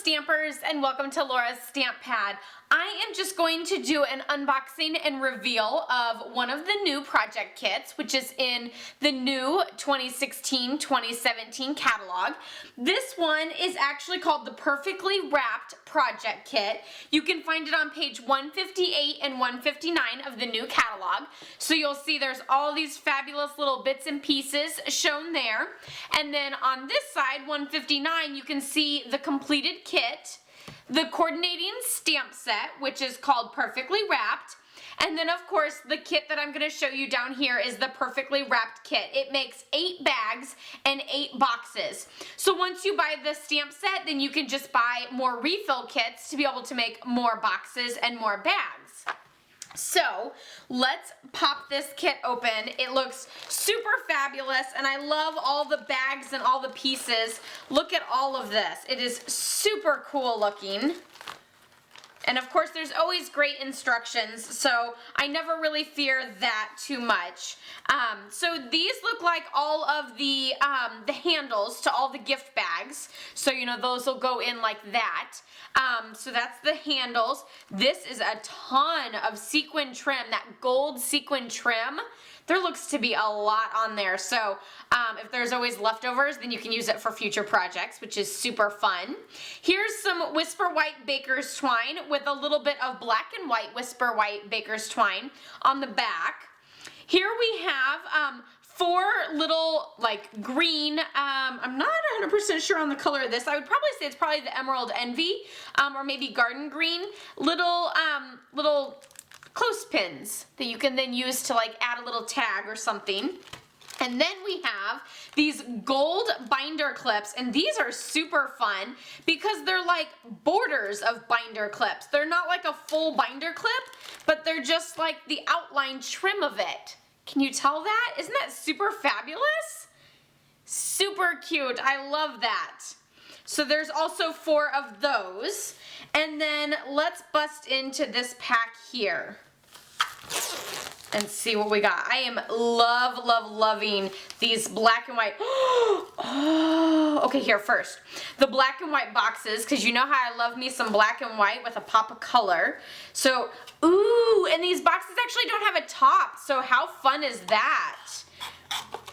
Stampers, and welcome to Laura's Stamp Pad. I am just going to do an unboxing and reveal of one of the new project kits, which is in the new 2016-2017 catalog. This one is actually called the Perfectly Wrapped Project Kit. You can find it on page 158 and 159 of the new catalog. So you'll see there's all these fabulous little bits and pieces shown there. And then on this side, 159, you can see the completed kit, the coordinating stamp set, which is called Perfectly Wrapped, and then of course the kit that I'm going to show you down here is the Perfectly Wrapped kit. It makes 8 bags and 8 boxes. So once you buy the stamp set, then you can just buy more refill kits to be able to make more boxes and more bags. So let's pop this kit open. It looks super fabulous and I love all the bags and all the pieces. Look at all of this. It is super cool looking. And of course there's always great instructions, so I never really fear that too much. So these look like all of the handles to all the gift bags. So you know those will go in like that. So that's the handles. This is a ton of sequin trim, that gold sequin trim. There looks to be a lot on there, so if there's always leftovers, then you can use it for future projects, which is super fun. Here's some Whisper White Baker's Twine with a little bit of black and white Whisper White Baker's Twine on the back. Here we have 4 little like green, I'm not 100% sure on the color of this. I would probably say it's probably the Emerald Envy or maybe Garden Green, little clothespins that you can then use to like add a little tag or something. And then we have these gold binder clips, and these are super fun because they're like borders of binder clips. They're not like a full binder clip, but they're just like the outline trim of it. Can you tell that? Isn't that super fabulous? Super cute. I love that. So there's also 4 of those. And then let's bust into this pack here and see what we got. I am loving these black and white. Oh, okay, here first. The black and white boxes, because you know how I love me some black and white with a pop of color. So, ooh, and these boxes actually don't have a top, so how fun is that?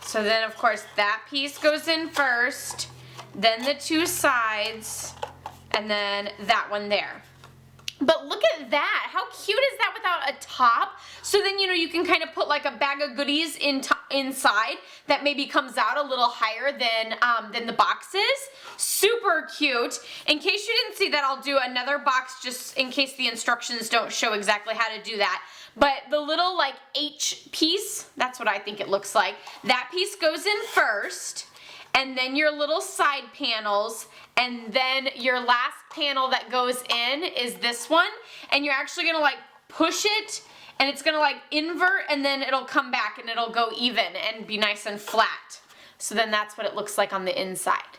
So then, of course, that piece goes in first, then the 2 sides, and then that one there. But look at that. How cute is that without a top? So then, you know, you can kind of put like a bag of goodies inside that maybe comes out a little higher than the boxes. Super cute. In case you didn't see that, I'll do another box just in case the instructions don't show exactly how to do that. But the little like H piece, that's what I think it looks like. That piece goes in first. And then your little side panels, and then your last panel that goes in is this one, and you're actually gonna like push it, and it's gonna like invert, and then it'll come back and it'll go even and be nice and flat. So then that's what it looks like on the inside.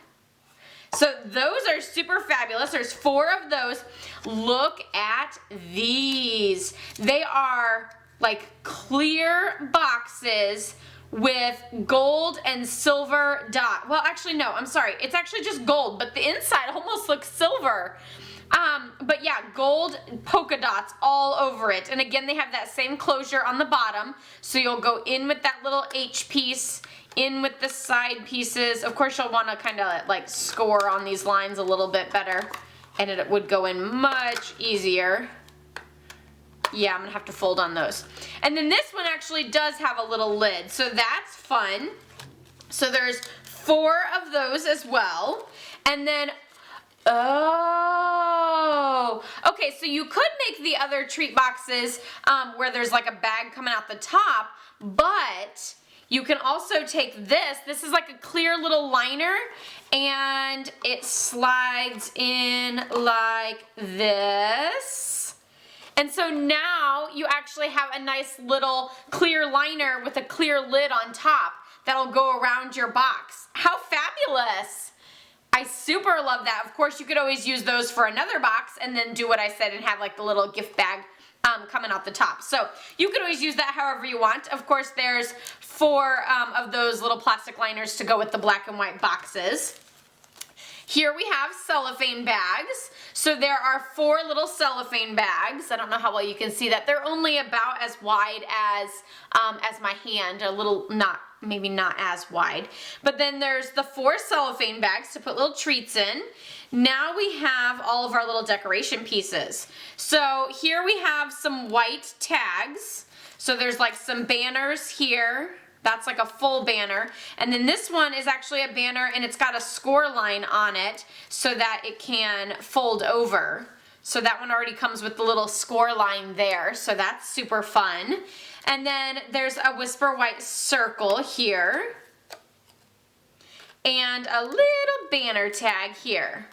So those are super fabulous. There's 4 of those. Look at these. They are like clear boxes with gold and silver dot. Well, actually no, I'm sorry. It's actually just gold, but the inside almost looks silver. But yeah, gold polka dots all over it. And again, they have that same closure on the bottom. So you'll go in with that little H piece, in with the side pieces. Of course, you'll want to kind of like score on these lines a little bit better, and it would go in much easier. Yeah, I'm gonna have to fold on those. And then this one actually does have a little lid, so that's fun. So there's 4 of those as well. And then, oh, okay, so you could make the other treat boxes where there's like a bag coming out the top, but you can also take this. This is like a clear little liner, and it slides in like this. And so now you actually have a nice little clear liner with a clear lid on top that'll go around your box. How fabulous! I super love that. Of course, you could always use those for another box and then do what I said and have like the little gift bag coming out the top. So you could always use that however you want. Of course, there's 4 of those little plastic liners to go with the black and white boxes. Here we have cellophane bags. So there are 4 little cellophane bags. I don't know how well you can see that. They're only about as wide as my hand, a little maybe not as wide. But then there's the 4 cellophane bags to put little treats in. Now we have all of our little decoration pieces. So here we have some white tags. So there's like some banners here. That's like a full banner. And then this one is actually a banner and it's got a score line on it so that it can fold over. So that one already comes with the little score line there. So that's super fun. And then there's a Whisper White circle here. And a little banner tag here.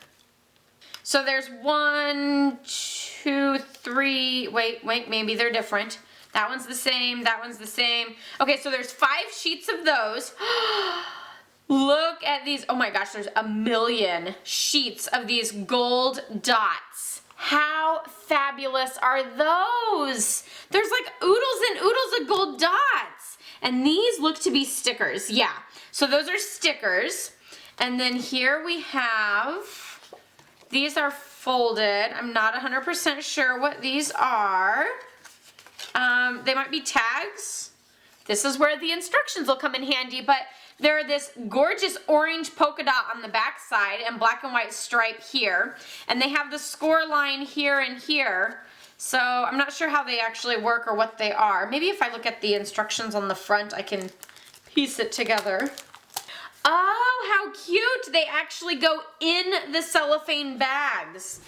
So there's 1, 2, 3, wait, maybe they're different. That one's the same, that one's the same. Okay, so there's 5 sheets of those. Look at these, oh my gosh, there's a million sheets of these gold dots. How fabulous are those? There's like oodles and oodles of gold dots. And these look to be stickers, yeah. So those are stickers. And then here we have, these are folded. I'm not 100% sure what these are. They might be tags. This is where the instructions will come in handy, but they're this gorgeous orange polka dot on the back side and black and white stripe here. And they have the score line here and here. So I'm not sure how they actually work or what they are. Maybe if I look at the instructions on the front, I can piece it together. Oh, how cute! They actually go in the cellophane bags.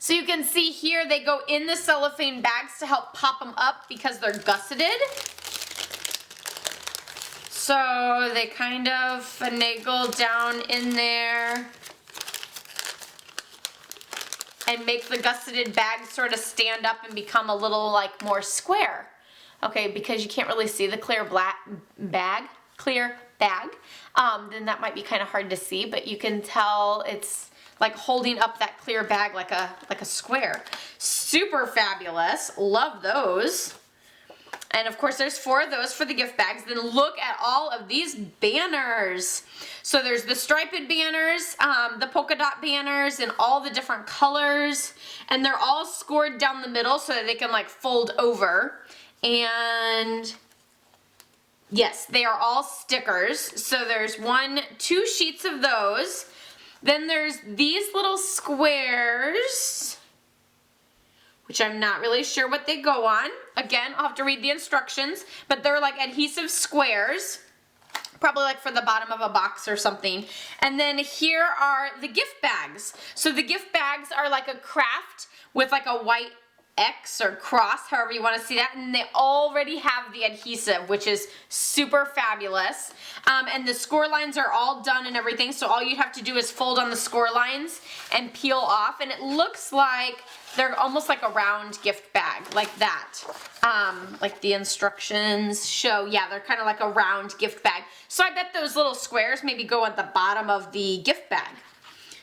So you can see here they go in the cellophane bags to help pop them up because they're gusseted. So they kind of finagle down in there and make the gusseted bag sort of stand up and become a little like more square. Okay, because you can't really see the clear bag, then that might be kind of hard to see, but you can tell it's like holding up that clear bag like a square. Super fabulous. Love those. And of course there's 4 of those for the gift bags. Then look at all of these banners. So there's the striped banners, the polka dot banners in all the different colors. And they're all scored down the middle so that they can like fold over. And yes, they are all stickers. So there's 2 sheets of those. Then there's these little squares, which I'm not really sure what they go on. Again, I'll have to read the instructions, but they're like adhesive squares, probably like for the bottom of a box or something. And then here are the gift bags. So the gift bags are like a craft with like a white X or cross, however you want to see that, and they already have the adhesive, which is super fabulous. And the score lines are all done and everything, so all you have to do is fold on the score lines and peel off, and it looks like they're almost like a round gift bag, like that. Like the instructions show, yeah, they're kind of like a round gift bag. So I bet those little squares maybe go at the bottom of the gift bag.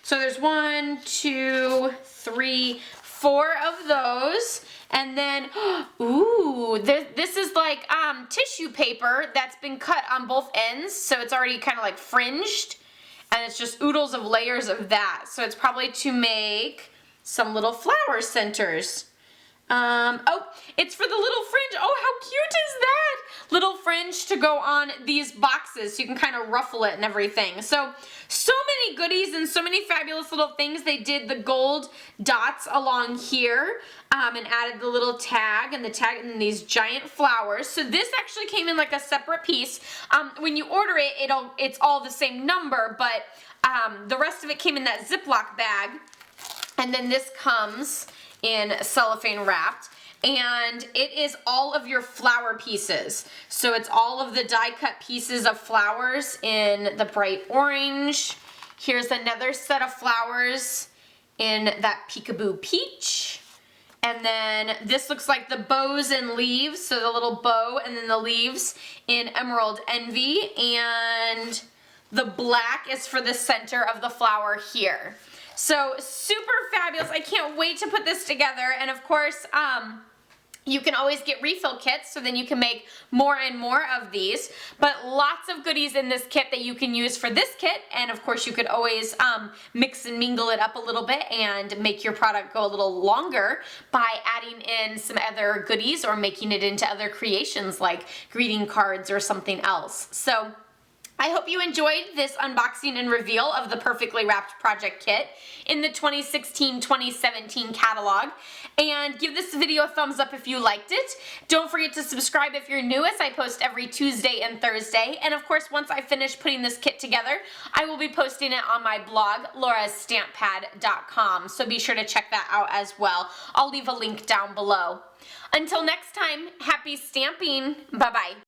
So there's 1, 2, 3, 4 of those, and then, ooh, this is like tissue paper that's been cut on both ends, so it's already kind of like fringed, and it's just oodles of layers of that. So it's probably to make some little flower centers. Oh, it's for the little fringe. Oh, how cute is that? Little fringe to go on these boxes so you can kind of ruffle it and everything. So many goodies and so many fabulous little things. They did the gold dots along here and added the little tag and the tag and these giant flowers. So this actually came in like a separate piece. When you order it, it's all the same number, but the rest of it came in that Ziploc bag. And then this comes in cellophane wrapped, and it is all of your flower pieces. So it's all of the die cut pieces of flowers in the bright orange. Here's another set of flowers in that peekaboo peach. And then this looks like the bows and leaves, so the little bow and then the leaves in Emerald Envy, and the black is for the center of the flower here. So super fabulous. I can't wait to put this together. And of course, You can always get refill kits, so then you can make more and more of these, but lots of goodies in this kit that you can use for this kit, and of course you could always mix and mingle it up a little bit and make your product go a little longer by adding in some other goodies or making it into other creations like greeting cards or something else. So I hope you enjoyed this unboxing and reveal of the Perfectly Wrapped Project Kit in the 2016-2017 catalog. And give this video a thumbs up if you liked it. Don't forget to subscribe if you're new, as I post every Tuesday and Thursday. And of course, once I finish putting this kit together, I will be posting it on my blog, laurastamppad.com. So be sure to check that out as well. I'll leave a link down below. Until next time, happy stamping. Bye-bye.